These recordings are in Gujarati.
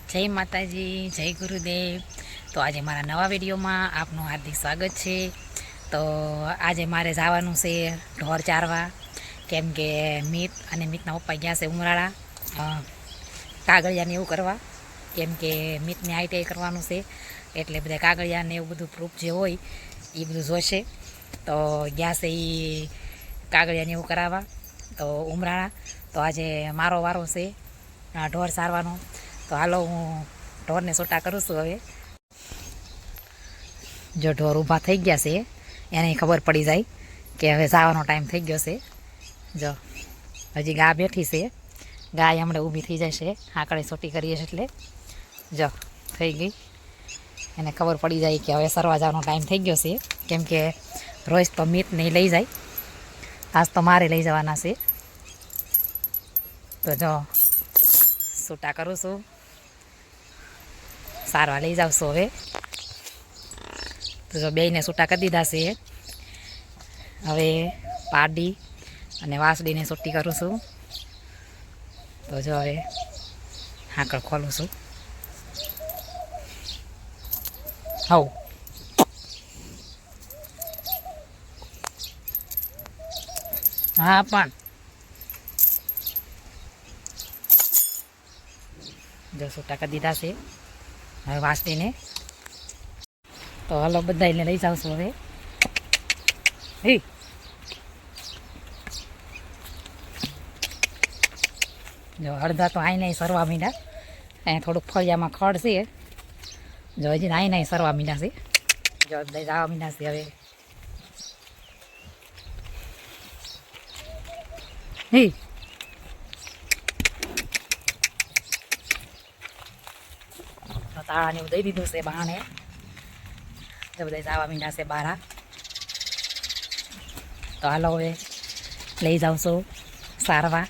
જય માતાજી, જય ગુરુદેવ। તો આજે મારા નવા વિડીયોમાં આપનું હાર્દિક સ્વાગત છે। તો આજે મારે જવાનું છે ઢોર ચારવા, કેમ કે મિત અને મિતના પપ્પા ગયા છે ઉમરાળા કાગળિયાને એવું કરવા, કેમ કે મિતને આઈટીઆઈ કરવાનું છે, એટલે બધા કાગળિયાને એવું બધું પ્રૂફ જે હોય એ બધું જોશે। તો ગયા છે એ કાગળિયાને એવું કરાવવા તો ઉમરાળા। તો આજે મારો વારો છે ઢોર સારવાનો। તો હાલો હું ઢોરને છૂટા કરું છું। હવે જો ઢોર ઊભા થઈ ગયા છે એને ખબર પડી જાય કે હવે જવાનો ટાઈમ થઈ ગયો છે। જો હજી ગા બેઠી છે, ગાય હમણાં ઊભી થઈ જશે, આંકડે છૂટી કરીએ એટલે જો થઈ ગઈ, એને ખબર પડી જાય કે હવે સરવા જવાનો ટાઈમ થઈ ગયો છે। કેમ કે રોજ તો મીત નહીં લઈ જાય, આજ તો મારે લઈ જવાના છે। તો જો છૂટા કરું છું, સારવા લઈ જાવશો। હવે તો જો બેયને છૂટા કરી દીધા છે। હવે પાડી અને વાસળીને છૂટી કરું છું। તો જો હવે હાંકળ ખોલું છું। હવ હા પણ જો છૂટા કરી દીધા છે। હવે વાસળીને તો હલો બધાને લઈ જાવશું। હવે જો અડધા તો આઈ નહીં સરવા મીંડા, અહીંયા થોડુંક ફળિયામાં ખડ છે, જો હજી આઈ નહીં સરવા મીંડા છે, જો બધા જવા મીંડા છે। હવે તાળાને એવું દઈ દીધું છે બહાને, જો બધા જવા મીંડા છે બહાર। તો હાલો હવે લઈ જાઉં છું સારવા।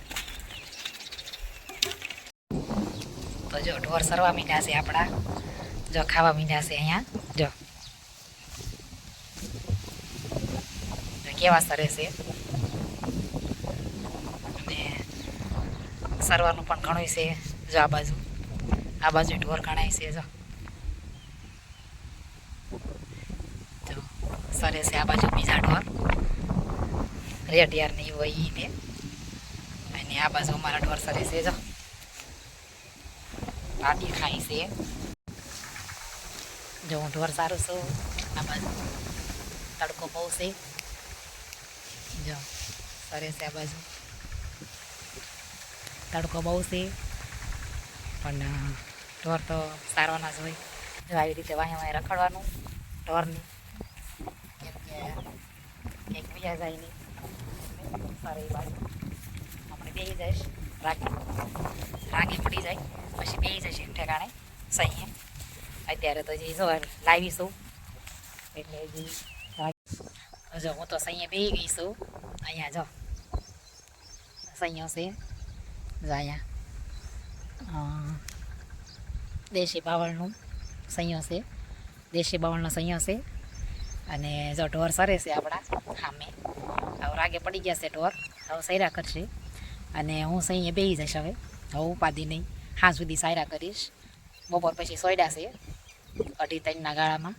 તો જો ઢોર સરવા મીંડા છે આપણા, જો ખાવા મીંડા છે અહીંયા, જો કેવા સરે છે। અને સરવાનું પણ ઘણું છે, જો આ બાજુ ઢોર ઘણાય છે। જો સરે છે આ બાજુ બીજા ઢોર રેડિયાર નહીં હોય ઈ ને, અને આ બાજુ અમારા ઢોર સરે છે। જો પાટી ખાઈ છે, જો હું ઢોર સારું છું। આ બાજુ તડકો બહુ છે, જો સરે છે આ બાજુ તડકો બહુ છે, પણ ઢોર તો સારવાના જ હોય। જો આવી રીતે વાંહે વાંહે રખડવાનું ઢોરની, કેમ કે કંઈક બીજા જાય નહીં, સારી એ બાજુ આપણે બેસી જઈશ, રાગે પડી જાય પછી બેસી જશે ઠેકાણે સહીએ। અત્યારે તો જે જો લાવીશું એટલે હજી જો હું તો સહીએ બેસી ગઈ છું। અહીંયા જો સહીઓ છે, જો અહીંયા દેશી બાવળનું સહીઓ છે, દેશી બાવળનો સહીઓ છે। અને જો ઢોર સરે છે આપણા સામે, હવે રાગે પડી ગયા છે ઢોર, હવે સૈરા કરશે અને હું સહીએ બેસી જઈશ। હવે ઉપાધિ નહીં, હા સુધી સાયરા કરીશ, બપોર પછી સોયડા છે 2:30 ગાળામાં,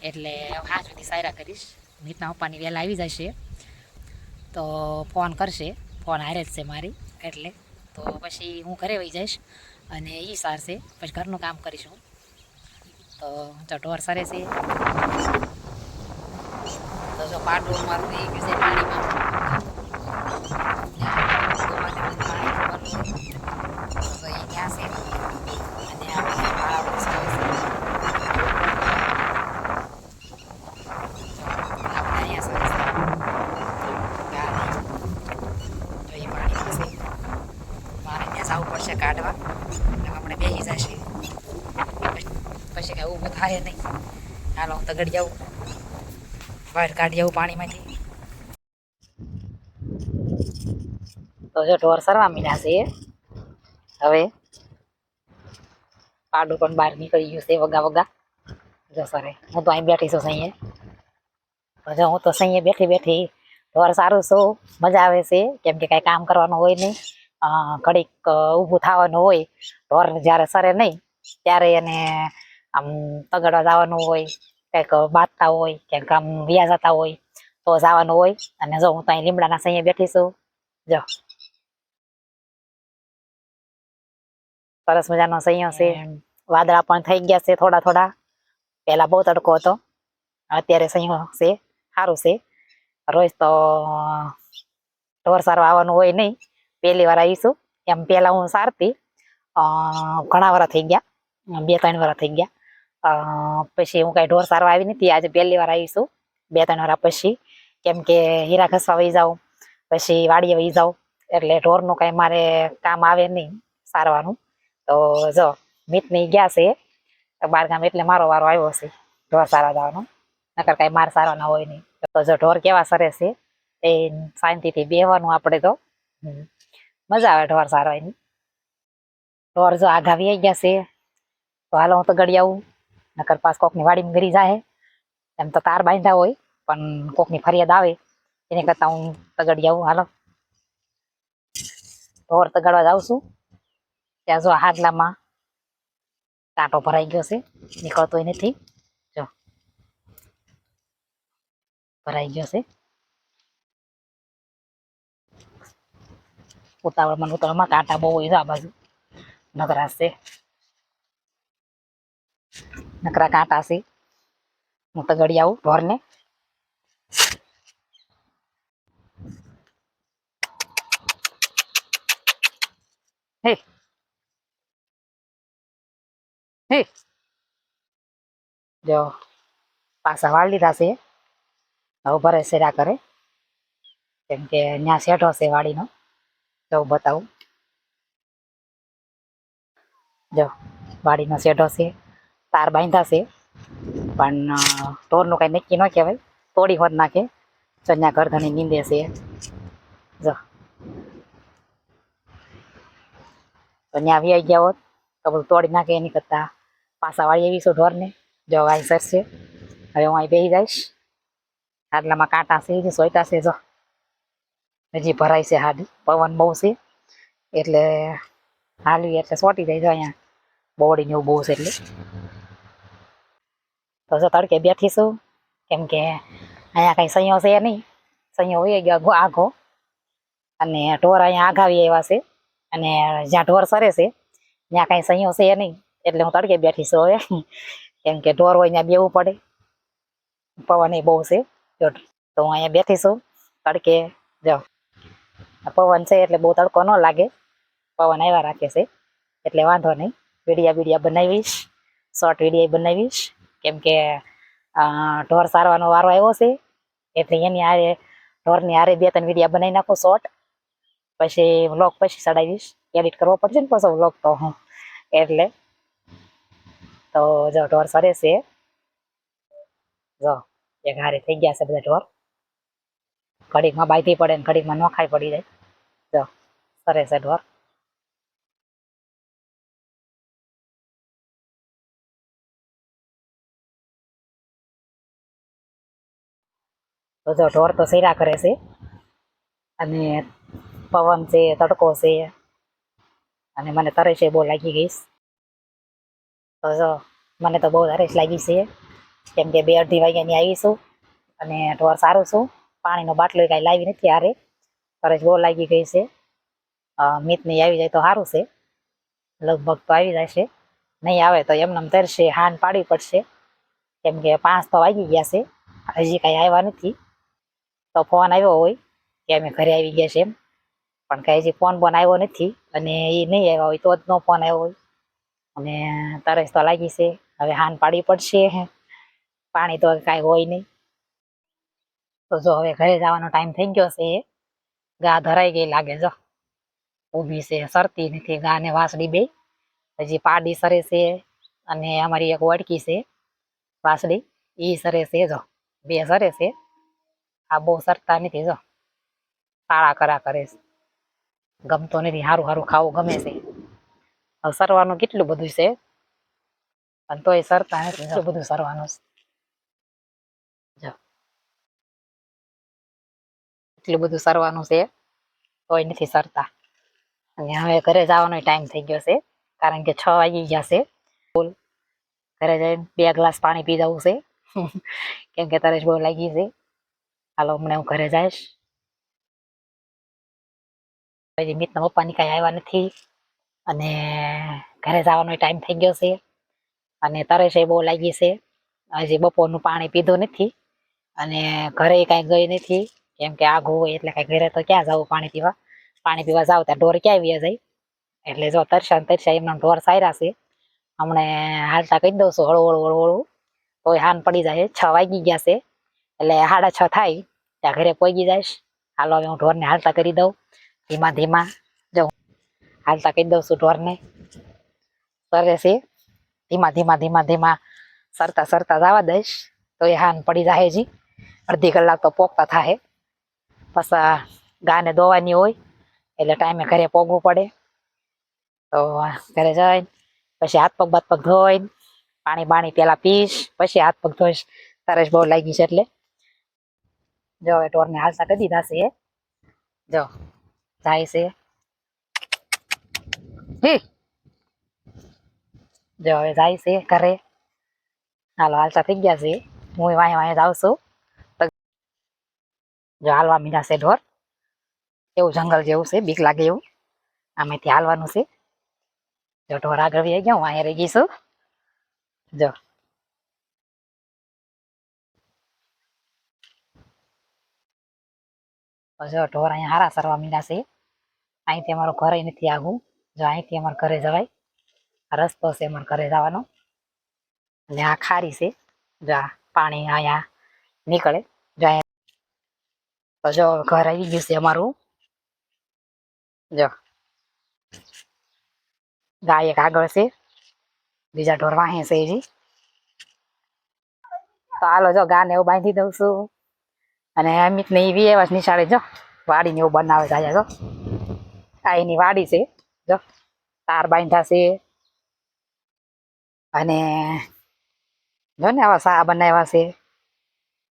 એટલે હા સુધી સાયરા કરીશ। મિતના પપ્પાની વહેલા આવી જશે તો ફોન કરશે, ફોન હારે જ છે મારી, એટલે તો પછી હું ઘરે વહી જઈશ અને એ સારશે, પછી ઘરનું કામ કરીશું। તો જો ઢોર સરે છે, તો જો પાડું મારું એ ગયું છે પાણીમાં, તો એ ત્યાં છે અને આપણે પાળા સરસ આપણે અહીંયા સરસ તો એ પાણીમાં છે, મારે ત્યાં જવું પડશે કાઢવા, આપણે બેસી જશે પછી કાંઈ ઊભું થાય નહીં। હાલો હું તો ગળી જાઉં, બહાર કાઢી આવું પાણીમાંથી। તો જો ઢોર સરવા મીંડા છે, હવે પાડું પણ બહાર નીકળી ગયું છે વગા વગા, જો સરે હું તો અહીં બેઠી છું સહીએ, જો હું તો સહીએ બેઠી બેઠી ઢોર સારું છું, મજા આવે છે, કેમ કે કાંઈ કામ કરવાનું હોય નહીં, ઘડીક ઊભું થવાનું હોય ઢોર જ્યારે સરે નહીં ત્યારે એને આમ તગડવા જવાનું હોય, કંઈક બાંધતા હોય, ક્યાંક આમ વ્યા જતા હોય તો જવાનું હોય. અને જો હું તો અહીં લીમડાના સૈયે બેઠી છું. જો સરસ મજાનો સૈયો છે. વાદળા પણ થઈ ગયા છે થોડા થોડા. પહેલા બહુ તડકો હતો, અત્યારે સૈયો છે, સારું છે. રોજ તો ઢોર સારવા આવવાનું હોય નહીં, પહેલી વાર આવીશું. એમ પહેલા હું સારતી, ઘણા વાર થઈ ગયા, 2-3 વાર થઈ ગયા. પછી હું કાંઈ ઢોર સારવા આવી નથી, આજે પહેલી વાર આવીશું 2-3 વાર પછી. કેમ કે હીરા ઘસવા વહી જાઉં, પછી વાડીએ વહી જાઉં, એટલે ઢોરનું કાંઈ મારે કામ આવે નહીં સારવાનું. તો જો મિતની ગયા છે બારગામ, એટલે મારો વારો આવ્યો છે ઢોર સારવા જવાનો. નકર કાંઈ માર સારવાના હોય નહીં. તો જો ઢોર કેવા સરે છે, એ શાંતિથી બેહવાનું આપણે તો મજા આવે ઢોર સારવાની. ઢોર જો આઘા વી ગયા છે, તો હાલો હું તો ગળી આવું. નકર પાસ કોકની વાડીમાં ગરી જાય. એમ તો તાર બાંધ્યા હોય, પણ કોકની ફરિયાદ આવે એની કરતાં હું તગડી આવું. હાલો ઢોર તગાડવા જાઉં છું. ત્યાં જો હાડલામાં કાંટો ભરાઈ ગયો છે, નીકળતોય નથી. જો ભરાઈ ગયો છે. ઉતાવળમાં કાંટા બહુ હોય છે આ બાજુ. નકરા છે, નકરા કાંટા છે. હું તગડી આવું ઢોરને. હે હે જો પાછા વાળ લીધા છે. હવે ભરે સેરા કરે, કેમ કે ત્યાં શેઠો છે વાડીનો. જો બતાવું, જો વાડીનો શેઠો છે, તાર બાંધ્યા છે. પણ ઢોરનું કાંઈ નક્કી ન કહેવાય, તોડી હોત નાખે. જો ત્યાં ગરધણી નીંદે છે. જો તો ત્યાં વ્યાઈ ગયા હોત તો બધું તોડી નાખે. એની કરતાં પાછા વાળી આવીશું ઢોરને. જો અહીં સરશે. હવે હું અહીં બેસી જઈશ. હાડલામાં કાંટા છે, જે સોયટા છે. જો હજી ભરાય છે હાડી, પવન બહુ છે એટલે હાલવી એટલે સોટી જાય. જો અહીંયા બોડીને એવું બહુ છે એટલે. તો જો તડકે બેઠીશું, કેમ કે અહીંયા કંઈ સૈયો છે નહીં. સૈયો હોય ગયો આઘો, અને ઢોર અહીંયા આઘાવી આવ્યા છે. અને જ્યાં ઢોર સરે છે ત્યાં કાંઈ સૈયો છે નહીં, એટલે હું તડકે બેઠીશું હવે. કેમ કે ઢોર હોય ત્યાં બેવું પડે, પવન એ બહુ છે. તો હું અહીંયા બેઠીશું તડકે. જો પવન છે એટલે બહુ તડકો ન લાગે, પવન આવ્યા રાખે છે એટલે વાંધો નહીં. વિડીયા બનાવીશ, શોર્ટ વિડીયો બનાવીશ. કેમ કે ઢોર સારવાનો વારો આવ્યો છે, એટલે એની આરે ઢોરની આરે 2-3 વિડીયા બનાવી નાખું શોર્ટ. પછી વ્લોગ પછી ચડાવીશ, એડિટ કરવો પડશે ને પછી વ્લોગ તો હું એટલે. તો જો ઢોર સરે છે. જો એક હારે થઈ ગયા છે બધા ઢોર. ઘડીકમાં બાંધી પડે ને ઘડીકમાં નોખાઈ પડી જાય. જો સરે છે ઢોર. તો જો ઢોર તો સૈરા કરે છે, અને પવન છે, તડકો છે, અને મને તરસે બહુ લાગી ગઈશ. તો જો મને તો બહુ તરસ લાગી છે, કેમ કે 2-2:30 વાગ્યાની આવીશું. અને ઢોર સારું છું. પાણીનો બાટલો કાંઈ લાવી નથી હારે, તરસ બહુ લાગી ગઈ છે. મિતની આવી જાય તો સારું છે, લગભગ તો આવી જશે. નહીં આવે તો એમને તરશે, હાન પાડવી પડશે. કેમ કે 5 તો વાગી ગયા છે, હજી કાંઈ આવ્યા નથી. તો ફોન આવ્યો હોય કે અમે ઘરે આવી ગયા છે એમ, પણ કાંઈ હજી ફોન આવ્યો નથી. અને એ નહીં આવ્યા હોય તો જ નો ફોન આવ્યો હોય. અને તરસ તો લાગી છે, હવે હાન પાડવી પડશે. પાણી તો કાંઈ હોય નહીં. તો જો હવે ઘરે જવાનો ટાઈમ થઈ ગયો છે. ગા ધરાઈ ગઈ લાગે, જો ઊભી છે, સરતી નથી. ગા ને વાસળી બે હજી પાડી સરે છે. અને અમારી એક વડકી છે વાસળી, એ સરે છે. જો 2 સરે છે. આ બહુ સરતા નથી. જો તાળા કરા કરે છે, ગમતો નથી. સારું સારું ખાવું ગમે છે. હવે સરવાનું કેટલું બધું છે, પણ તોય સરતા નથી. એટલું બધું સરવાનું છે. જો એટલું બધું સરવાનું છે, તોય નથી સરતા. અને હવે ઘરે જવાનો ટાઈમ થઈ ગયો છે, કારણ કે 6 વાગી ગયા છે. બોલ ઘરે જઈને 2 ગ્લાસ પાણી પી જવું છે કેમ કે તરસ બહુ લાગી છે. હાલો હમણાં હું ઘરે જઈશ. પછી મિતના પપ્પાની કાંઈ આવ્યા નથી અને ઘરે જવાનો ટાઈમ થઈ ગયો છે અને તરસ બહુ લાગી છે. હજી બપોરનું પાણી પીધું નથી અને ઘરે કાંઈ ગઈ નથી કેમ કે આઘું હોય એટલે કાંઈ ઘરે તો ક્યાં જવું પાણી પીવા. પાણી પીવા જાવ ત્યાં ઢોર ક્યાં વ્યા જાય. એટલે જો તરસ્યા એમના ઢોર સાર્યા છે. હમણે હાલતા કહી દઉં છું હળવું તોય હાન પડી જાય. 6 વાગી ગયા છે એટલે 6:30 થાય ત્યાં ઘરે પહોંચી જઈશ. હાલો હવે હું ઢોરને હાલતા કરી દઉં ધીમા જો હાલતા કહી દઉં છું ઢોરને સરે છે ધીમા સરતા જવા દઈશ તો એ હાન પડી જાય. હજી અડધી કલાક તો પોકતા થાય. પછી ગાને દોવાની હોય એટલે ટાઈમે ઘરે પોગવું પડે. તો ઘરે જઈને પછી હાથ પગ ધોઈને પાણી પેલા પીશ પછી હાથ પગ ધોઈશ. તરસ બહુ લાગી છે એટલે જો હવે ઢોરને હાલતા કરી દીધા છે. જો જાય છે જો હવે જાય છે ઘરે. હાલો હાલતા થઈ ગયા છે. હું વાંહે જાઉં છું. જો હાલવા મીના છે ઢોર. એવું જંગલ જેવું છે બીક લાગે એવું. આમેથી હાલવાનું છે. જો ઢોર આગળ વહી ગયા હું અહીંયા રહી ગઈ છું. જો ઢોર અહીંયા હારા સરવા મીના છે. અહીંથી અમારું ઘર નથી આવું. જો અહીંથી અમારે ઘરે જવાય. આ રસ્તો છે અમારે ઘરે જવાનો અને આ ખારી છે. જો આ પાણી અહીંયા નીકળે. જો અહીંયા તો જો ઘર આવી ગયું છે અમારું. જો ગાય એક આગળ છે બીજા ઢોર વાહે છે હજી. તો હાલો જો ગાને એવું બાંધી દઉં છું અને અમિત ને એવી એવા નિશાળે જો વાડી ને એવું બનાવે છે. જો આ એની વાડી છે. જો તાર બાંધા છે અને જો ને આવા સા બનાવ્યા છે.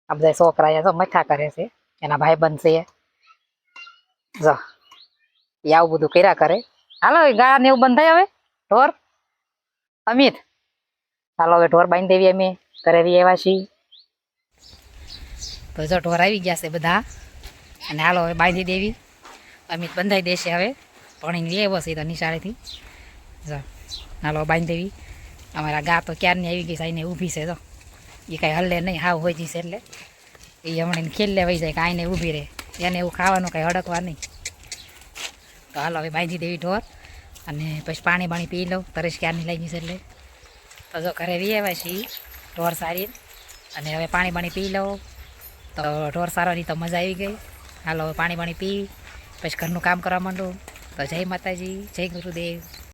આ બધા છોકરા જો મથા કરે છે. એના ભાઈબંધ છે. જો એ આવું બધું કર્યા કરે. હાલો ગા ને એવું બંધાય હવે ઢોર અમિત. હાલો હવે ઢોર બાંધી દેવી અમે ઘરે આવ્યા છીએ. તો જો ઢોર આવી ગયા છે બધા અને હાલો હવે બાંધી દેવી. અમિત બંધાઈ દેશે હવે ભણીને એવો છે તો નિશાળેથી. જો હાલો બાંધી દેવી. અમારા ગા તો ક્યારની આવી ગઈ છે એને ઊભી છે. તો એ કાંઈ હલ્લે નહીં હાવ હોય જશે એટલે એ હમણાં ખેલે વહી જાય કાંઈને ઊભી રહે. એને એવું ખાવાનું કાંઈ હડકવા નહીં. તો હાલો હવે બાંધી દેવી ઢોર અને પછી પાણી પી લઉં. તરસ ક્યારની લાગી છે એટલે તો જો ઘરે વી આવ્યા છીએ ઢોર સારી અને હવે પાણી પી લઉં. તો ઢોર સારવાની તો મજા આવી ગઈ. હાલો હવે પાણી પી પછી ઘરનું કામ કરવા માંડું. તો જય માતાજી, જય ગુરુદેવ.